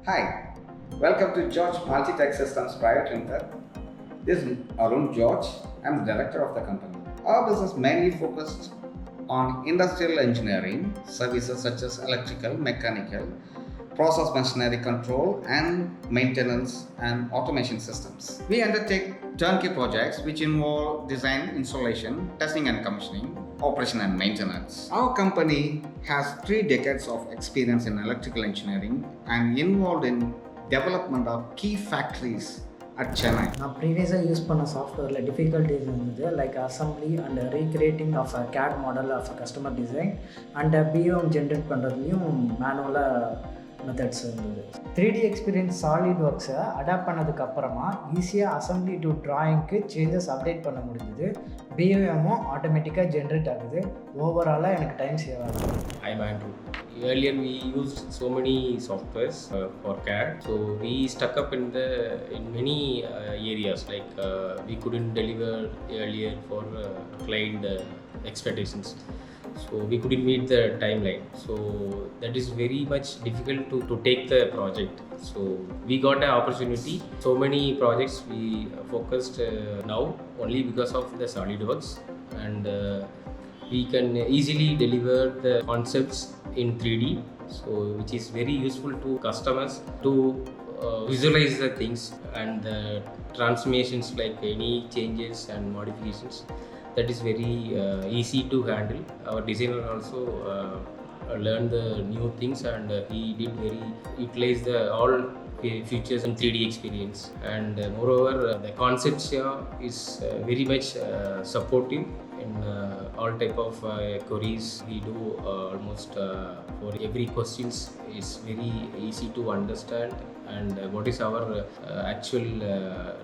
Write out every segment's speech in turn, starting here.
Hi, welcome to George Multitech Systems Private Limited. This is Arun George. I'm the director of the company. Our business mainly focused on industrial engineering services such as electrical, mechanical, process machinery control, and maintenance and automation systems. We undertake turnkey projects which involve design, installation, testing and commissioning, operation and maintenance. Our company has 3 decades of experience in electrical engineering and involved in development of key factories at Chennai. நான் ப்ரீவியஸாக use பண்ண சாஃப்ட்வேரில் டிஃபிகல்ட்டிஸ் இருந்தது like assembly and recreating of a CAD model of a customer design and BOM generate பண்ணுறதுலையும் மேனுவலாக methods இருந்தது. 3D experience சாலிட்ஒர்க்ஸை அடாப்ட் பண்ணதுக்கப்புறமா ஈஸியாக அசம்பிளி டு ட்ராயிங்க்கு சேஞ்சஸ் அப்டேட் பண்ண முடிஞ்சுது. பிஓஎம்மும் ஆட்டோமேட்டிக்காக ஜென்ரேட் ஆகுது. ஓவராலாக எனக்கு டைம் சேவ் ஆகுது. I'm Andrew. Earlier we used so many softwares for CAD, so we stuck up in many areas like we couldn't deliver earlier for client expectations, so we couldn't meet the timeline, so that is very much difficult to take the project. So we got an opportunity. So many projects we focused now only because of the SolidWorks, and we can easily deliver the concepts in 3D, so which is very useful to customers to visualize the things and the transformations, like any changes and modifications. That is very easy to handle. Our designer also learned the new things, and he did very utilize the all features in 3D experience, and moreover the concepts here is very much supportive in all type of queries. We do almost for every questions is very easy to understand, and what is our actual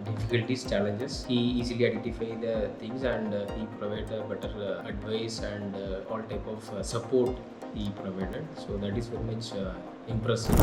difficulties, challenges. He easily identify the things, and he provide better advice and all type of support he provided. So that is very much impressive.